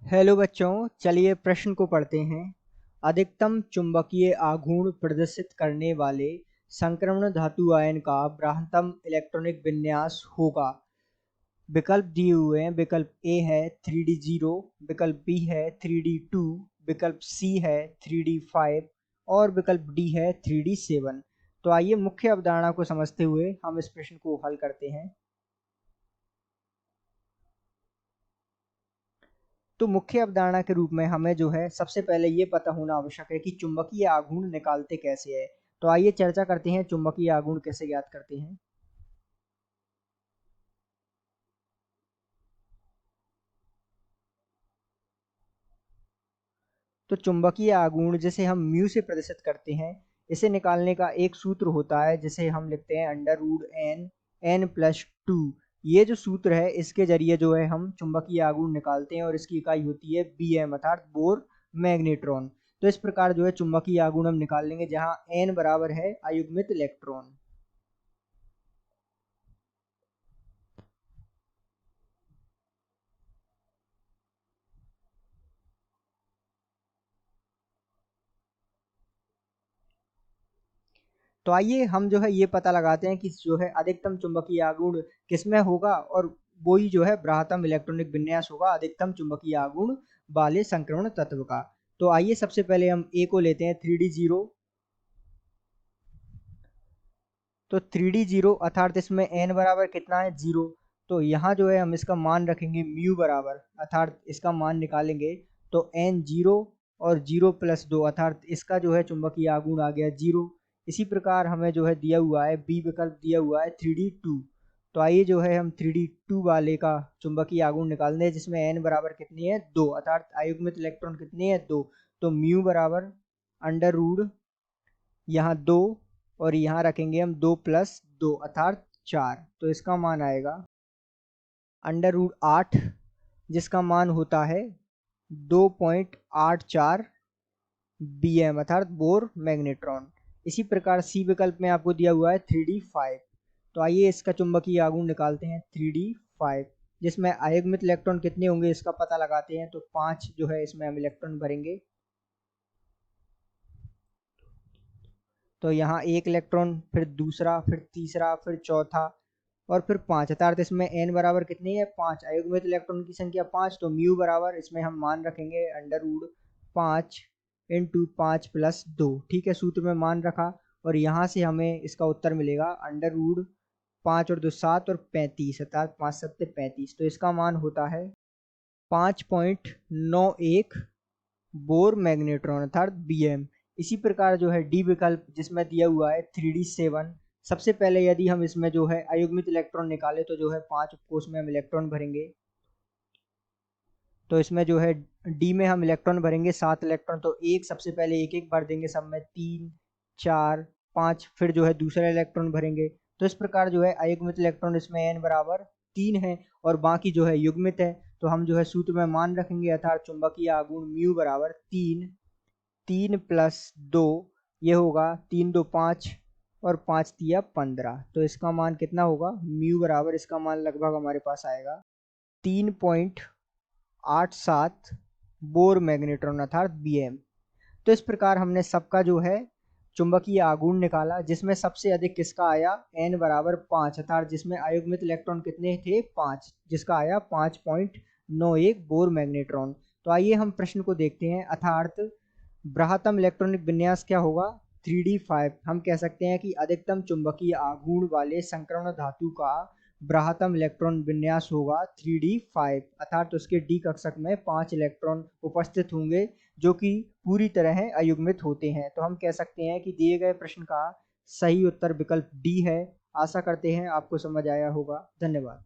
Hello बच्चों, चलिए प्रश्न को पढ़ते हैं। अधिकतम चुंबकीय आघूर्ण प्रदर्शित करने वाले संक्रमण धातु आयन का ब्राह्मतम इलेक्ट्रॉनिक विन्यास होगा। विकल्प दिए हुए हैं। विकल्प ए है 3d0, विकल्प बी है 3d2, विकल्प सी है 3d5 और विकल्प डी है 3d7। तो आइए मुख्य अवधारणा को समझते हुए हम इस प्रश्न को हल करते हैं। तो मुख्य अवधारणा के रूप में हमें जो है सबसे पहले ये पता होना आवश्यक है कि चुंबकीय आघूर्ण निकालते कैसे है। तो आइए चर्चा करते हैं चुंबकीय आघूर्ण कैसे ज्ञात करते हैं। तो चुंबकीय आघूर्ण जिसे हम म्यू से प्रदर्शित करते हैं, इसे निकालने का एक सूत्र होता है जिसे हम लिखते हैं √n+2। ये जो सूत्र है इसके जरिए जो है हम चुंबकीय आघूर्ण निकालते हैं और इसकी इकाई होती है bm अर्थात बोर मैग्नेट्रॉन। तो इस प्रकार जो है चुंबकीय आघूर्ण हम निकाल लेंगे जहां n बराबर है अयुग्मित इलेक्ट्रॉन। तो आइए हम जो है ये पता लगाते हैं कि जो है अधिकतम चुंबकीय आघूर्ण किसमें होगा, और वो ही जो है ब्राह्मतम इलेक्ट्रॉनिक विन्यास होगा अधिकतम चुंबकीय आघूर्ण वाले संक्रमण तत्व का। तो आइए सबसे पहले हम ए को लेते हैं 3d0। तो 3d0 अर्थात इसमें n बराबर कितना है 0। तो यहाँ जो है हम इसका मान रखेंगे म्यू बराबर, अर्थात इसका मान निकालेंगे तो n 0 और 0+2 अर्थात इसका जो है चुंबकीय आघूर्ण आ गया 0। इसी प्रकार हमें जो है दिया हुआ है बी विकल्प दिया हुआ है 3d2। तो आइए जो है हम 3d2 वाले का चुंबकीय आघूर्ण निकालते हैं जिसमें n बराबर कितनी है 2 अर्थात अयुग्मित इलेक्ट्रॉन कितनी है 2। तो म्यू बराबर अंडर रूट यहाँ 2 और यहाँ रखेंगे हम 2+2 अर्थात 4। तो इसका मान आएगा √8, जिसका मान होता है 2.84 bm अर्थात बोर मैग्नेट्रॉन। इसी प्रकार सी विकल्प में आपको दिया हुआ है 3d5। तो आइए इसका चुंबकीय आघूर्ण निकालते हैं 3d5, जिसमें अयुग्मित इलेक्ट्रॉन कितने होंगे इसका पता लगाते हैं। तो 5 जो है इसमें हम इलेक्ट्रॉन भरेंगे। तो यहाँ एक इलेक्ट्रॉन, फिर दूसरा, फिर तीसरा, फिर चौथा और फिर 5 अर्थात इसमें n बराबर कितनी है 5, अयुग्मित इलेक्ट्रॉन की संख्या 5। तो म्यू बराबर इसमें हम मान रखेंगे √5 × 5+2। ठीक है, सूत्र में मान रखा और यहाँ से हमें इसका उत्तर मिलेगा √5 और 2 7 और 35 अर्थात 5 7 35। तो इसका मान होता है 5.91 बोर मैग्नेट्रॉन अर्थात bm। इसी प्रकार जो है डी विकल्प जिसमें दिया हुआ है 3d7। सबसे पहले यदि हम इसमें जो है अयुग्मित इलेक्ट्रॉन निकाले तो जो है 5 कोष में हम इलेक्ट्रॉन भरेंगे। तो इसमें जो है डी में हम इलेक्ट्रॉन भरेंगे 7 इलेक्ट्रॉन। तो एक सबसे पहले एक एक भर देंगे सब में, 3 4 5, फिर जो है दूसरा इलेक्ट्रॉन भरेंगे। तो इस प्रकार जो है अयुग्मित इलेक्ट्रॉन इसमें n बराबर 3 है और बाकी जो है युग्मित है। तो हम जो है सूत्र में मान रखेंगे अर्थात चुंबकीय आघूर्ण म्यू बराबर 3+2, ये होगा 3 2 5 और 5 तिया 15। तो इसका मान कितना होगा म्यू बराबर, इसका मान लगभग हमारे पास आएगा 3.87 बोर मैग्नेट्रॉन अर्थात bm। तो इस प्रकार हमने सबका जो है चुंबकीय आघूर्ण निकाला जिसमें सबसे अधिक किसका आया n बराबर 5 अर्थात जिसमें अयुग्मित इलेक्ट्रॉन कितने थे 5, जिसका आया 5.91 बोर मैग्नेट्रॉन। तो आइए हम प्रश्न को देखते हैं। अर्थात ब्राह्मतम इलेक्ट्रॉनिक विन्यास क्या होगा 3d5। हम कह सकते हैं कि अधिकतम चुंबकीय आघूर्ण वाले संक्रमण धातु का ब्राह्मतम इलेक्ट्रॉन विन्यास होगा 3d5 अर्थात उसके डी कक्षक में 5 इलेक्ट्रॉन उपस्थित होंगे जो कि पूरी तरह अयुग्मित होते हैं। तो हम कह सकते हैं कि दिए गए प्रश्न का सही उत्तर विकल्प डी है। आशा करते हैं आपको समझ आया होगा। धन्यवाद।